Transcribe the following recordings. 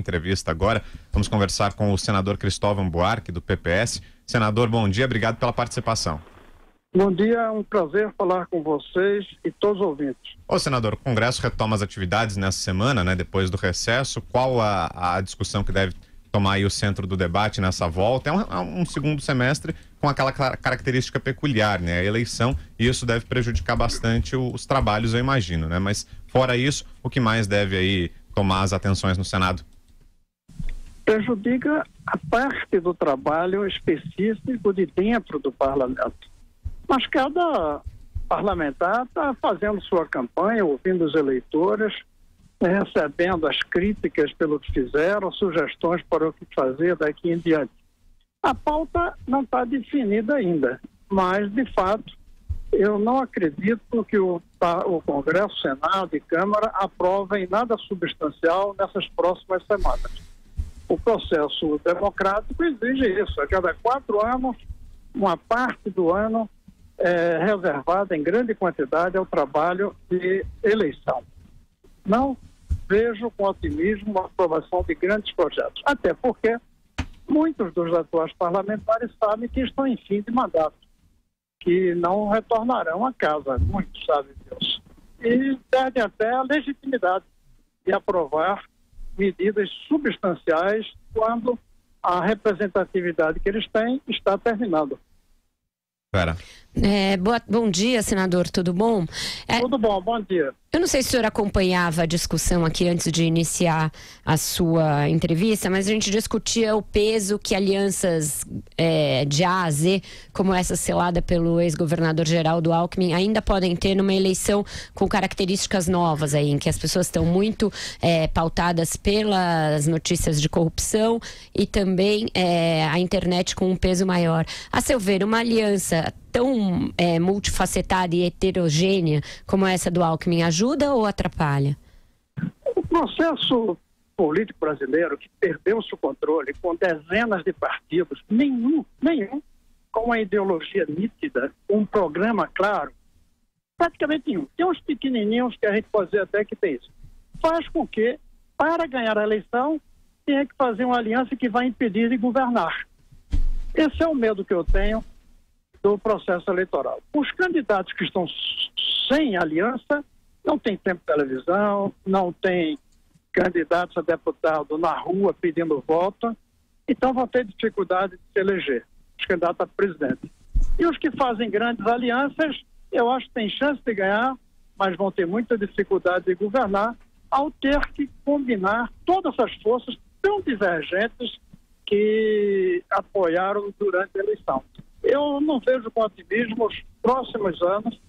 entrevista agora. Vamos conversar com o senador Cristóvão Buarque, do PPS. Senador, bom dia, obrigado pela participação. Bom dia, é um prazer falar com vocês e todos os ouvintes. Ô senador, o Congresso retoma as atividades nessa semana, né, depois do recesso. Qual a discussão que deve tomar aí o centro do debate nessa volta? É um segundo semestre com aquela característica peculiar, né? A eleição, e isso deve prejudicar bastante os trabalhos, eu imagino, né? Mas fora isso, o que mais deve aí tomar as atenções no Senado? Prejudica a parte do trabalho específico de dentro do parlamento. Mas cada parlamentar está fazendo sua campanha, ouvindo os eleitores, recebendo as críticas pelo que fizeram, sugestões para o que fazer daqui em diante. A pauta não está definida ainda, mas, de fato, eu não acredito que o Congresso, Senado e Câmara aprovem nada substancial nessas próximas semanas. O processo democrático exige isso. A cada 4 anos, uma parte do ano é reservada em grande quantidade ao trabalho de eleição. Não vejo com otimismo a aprovação de grandes projetos. Até porque muitos dos atuais parlamentares sabem que estão em fim de mandato, que não retornarão a casa, muitos sabem disso. E perdem até a legitimidade de aprovar medidas substanciais quando a representatividade que eles têm está terminando. Pera. Bom dia, senador, tudo bom? Tudo bom, bom dia. Eu não sei se o senhor acompanhava a discussão aqui antes de iniciar a sua entrevista, mas a gente discutia o peso que alianças de A a Z, como essa selada pelo ex-governador Geraldo Alckmin, ainda podem ter numa eleição com características novas aí, em que as pessoas estão muito pautadas pelas notícias de corrupção e também a internet com um peso maior. A seu ver, uma aliança tão multifacetada e heterogênea como essa do Alckmin ajuda ou atrapalha? O processo político brasileiro, que perdeu-se o controle com dezenas de partidos, nenhum com uma ideologia nítida, um programa claro, praticamente nenhum. Tem uns pequenininhos que a gente pode dizer até que tem isso. Faz com que, para ganhar a eleição, tenha que fazer uma aliança que vai impedir de governar. Esse é o medo que eu tenho do processo eleitoral. Os candidatos que estão sem aliança não tem tempo de televisão, não tem candidatos a deputado na rua pedindo voto, então vão ter dificuldade de se eleger, os candidatos a presidente. E os que fazem grandes alianças, eu acho que têm chance de ganhar, mas vão ter muita dificuldade de governar ao ter que combinar todas essas forças tão divergentes que apoiaram durante a eleição. Eu não vejo com otimismo os próximos anos.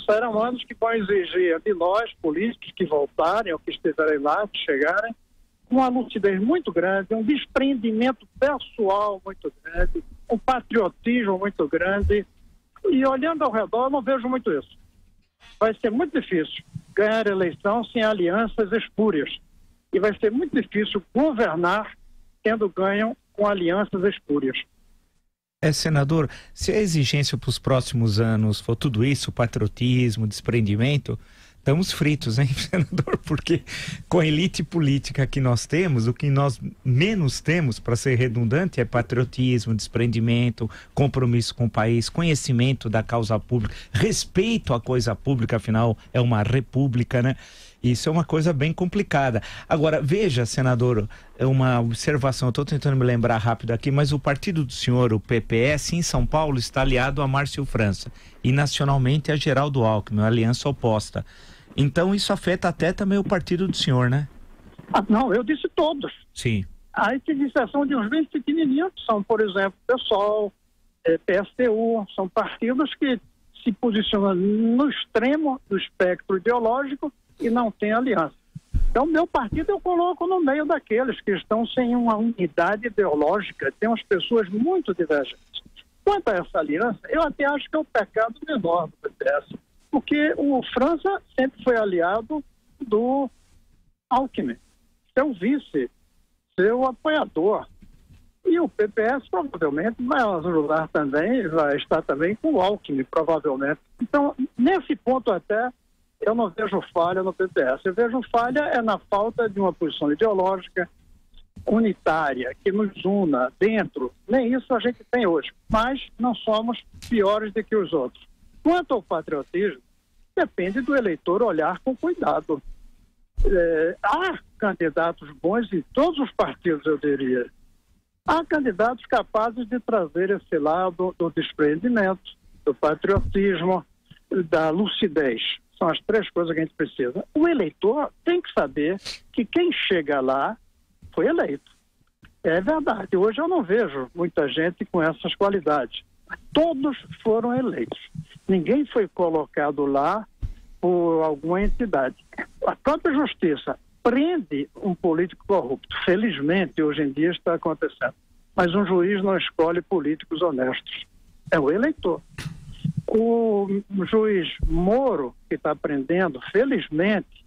Serão anos que vão exigir de nós, políticos, que voltarem ou que estiverem lá, que chegarem, uma lucidez muito grande, um desprendimento pessoal muito grande, um patriotismo muito grande. E olhando ao redor, eu não vejo muito isso. Vai ser muito difícil ganhar a eleição sem alianças espúrias. E vai ser muito difícil governar tendo ganho com alianças espúrias. Senador, se a exigência para os próximos anos for tudo isso, patriotismo, desprendimento, estamos fritos, hein, senador? Porque com a elite política que nós temos, o que nós menos temos, para ser redundante, é patriotismo, desprendimento, compromisso com o país, conhecimento da causa pública, respeito à coisa pública, afinal é uma república, né? Isso é uma coisa bem complicada. Agora, veja, senador, uma observação, eu estou tentando me lembrar rápido aqui, mas o partido do senhor, o PPS, em São Paulo, está aliado a Márcio França e nacionalmente a Geraldo Alckmin, uma aliança oposta. Então isso afeta até também o partido do senhor, né? Não, eu disse todos. Sim. Aí tem exceção de uns bem pequenininhos, que são, por exemplo, PSOL, PSTU, são partidos que se posicionam no extremo do espectro ideológico e não tem aliança. Então, meu partido eu coloco no meio daqueles que estão sem uma unidade ideológica, tem umas pessoas muito divergentes. Quanto a essa aliança, eu até acho que é o pecado menor do PPS, porque o França sempre foi aliado do Alckmin, seu vice, seu apoiador. E o PPS provavelmente vai ajudar também, vai estar também com o Alckmin, provavelmente. Então, nesse ponto até, eu não vejo falha no PPS. Eu vejo falha na falta de uma posição ideológica, unitária que nos una dentro, nem isso a gente tem hoje, mas não somos piores do que os outros. Quanto ao patriotismo, depende do eleitor olhar com cuidado. Há candidatos bons em todos os partidos, eu diria. Há candidatos capazes de trazer esse lado do desprendimento, do patriotismo, da lucidez. São as três coisas que a gente precisa. O eleitor tem que saber que quem chega lá foi eleito. É verdade. Hoje eu não vejo muita gente com essas qualidades. Todos foram eleitos. Ninguém foi colocado lá por alguma entidade. A própria justiça prende um político corrupto. Felizmente, hoje em dia está acontecendo. Mas um juiz não escolhe políticos honestos. É o eleitor. O juiz Moro, que está prendendo, felizmente,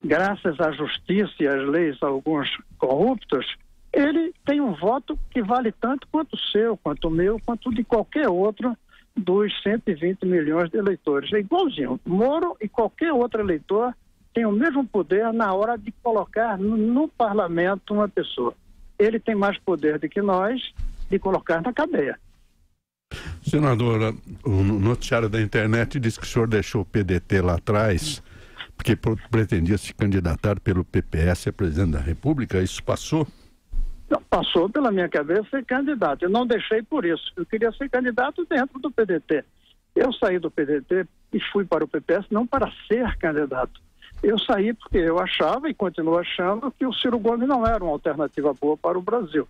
graças à justiça e às leis, alguns corruptos, ele tem um voto que vale tanto quanto o seu, quanto o meu, quanto de qualquer outro dos 120 milhões de eleitores. É igualzinho. Moro e qualquer outro eleitor tem o mesmo poder na hora de colocar no parlamento uma pessoa. Ele tem mais poder do que nós de colocar na cadeia. Senadora, o noticiário da internet diz que o senhor deixou o PDT lá atrás porque pretendia se candidatar pelo PPS a presidente da República. Isso passou? Não, passou pela minha cabeça ser candidato. Eu não deixei por isso. Eu queria ser candidato dentro do PDT. Eu saí do PDT e fui para o PPS não para ser candidato. Eu saí porque eu achava e continuo achando que o Ciro Gomes não era uma alternativa boa para o Brasil.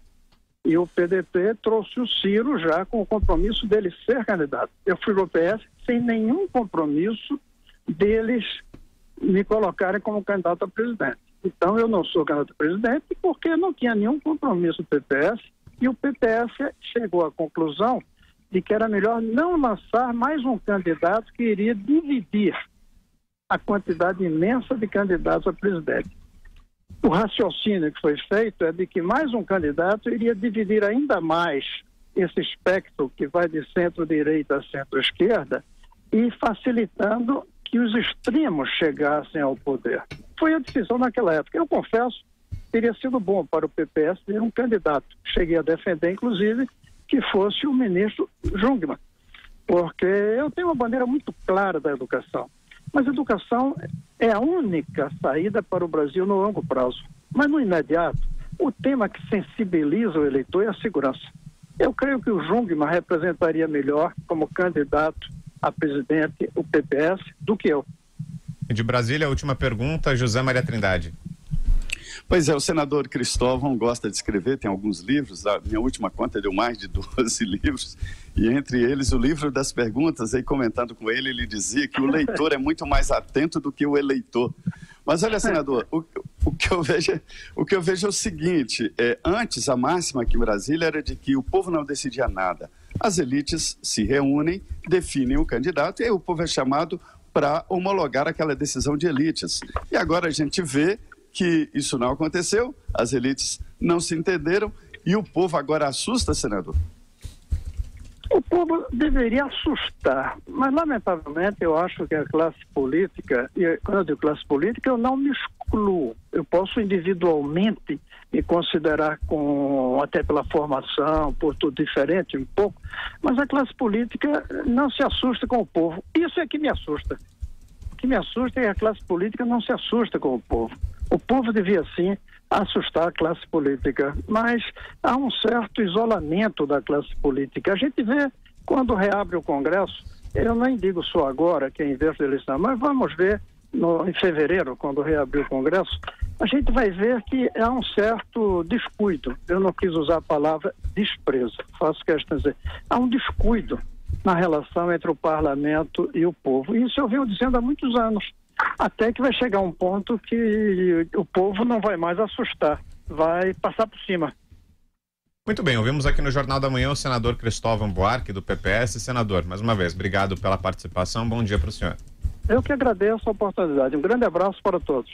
E o PDT trouxe o Ciro já com o compromisso dele ser candidato. Eu fui para o PS sem nenhum compromisso deles me colocarem como candidato a presidente. Então eu não sou candidato a presidente porque não tinha nenhum compromisso do PPS e o PPS chegou à conclusão de que era melhor não lançar mais um candidato que iria dividir a quantidade imensa de candidatos a presidente. O raciocínio que foi feito é de que mais um candidato iria dividir ainda mais esse espectro que vai de centro-direita a centro-esquerda e facilitando que os extremos chegassem ao poder. Foi a decisão naquela época. Eu confesso, teria sido bom para o PPS ter um candidato. Cheguei a defender, inclusive, que fosse o ministro Jungmann, porque eu tenho uma bandeira muito clara da educação. Mas a educação é a única saída para o Brasil no longo prazo. Mas no imediato, o tema que sensibiliza o eleitor é a segurança. Eu creio que o Jungmann representaria melhor como candidato a presidente o PPS do que eu. De Brasília, a última pergunta, José Maria Trindade. Pois é, o senador Cristóvão gosta de escrever, tem alguns livros, a minha última conta deu mais de 12 livros, e entre eles o livro das perguntas, aí comentando com ele, ele dizia que o leitor é muito mais atento do que o eleitor. Mas olha, senador, o que eu vejo é o seguinte, antes a máxima aqui em Brasília era de que o povo não decidia nada. As elites se reúnem, definem o candidato e aí o povo é chamado para homologar aquela decisão de elites. E agora a gente vê que isso não aconteceu, as elites não se entenderam e o povo agora assusta, senador? O povo deveria assustar, mas lamentavelmente eu acho que a classe política, e quando eu digo classe política, eu não me excluo. Eu posso individualmente me considerar até pela formação, por tudo diferente um pouco, mas a classe política não se assusta com o povo. Isso é que me assusta. O que me assusta é que a classe política não se assusta com o povo. O povo devia, sim, assustar a classe política, mas há um certo isolamento da classe política. A gente vê quando reabre o Congresso, eu nem digo só agora, que é em vez de eleição, mas vamos ver em fevereiro, quando reabrir o Congresso, a gente vai ver que há um certo descuido. Eu não quis usar a palavra desprezo, faço questão de dizer. Há um descuido na relação entre o parlamento e o povo. Isso eu venho dizendo há muitos anos. Até que vai chegar um ponto que o povo não vai mais assustar, vai passar por cima. Muito bem, ouvimos aqui no Jornal da Manhã o senador Cristóvão Buarque, do PPS. Senador, mais uma vez, obrigado pela participação, bom dia para o senhor. Eu que agradeço a oportunidade, um grande abraço para todos.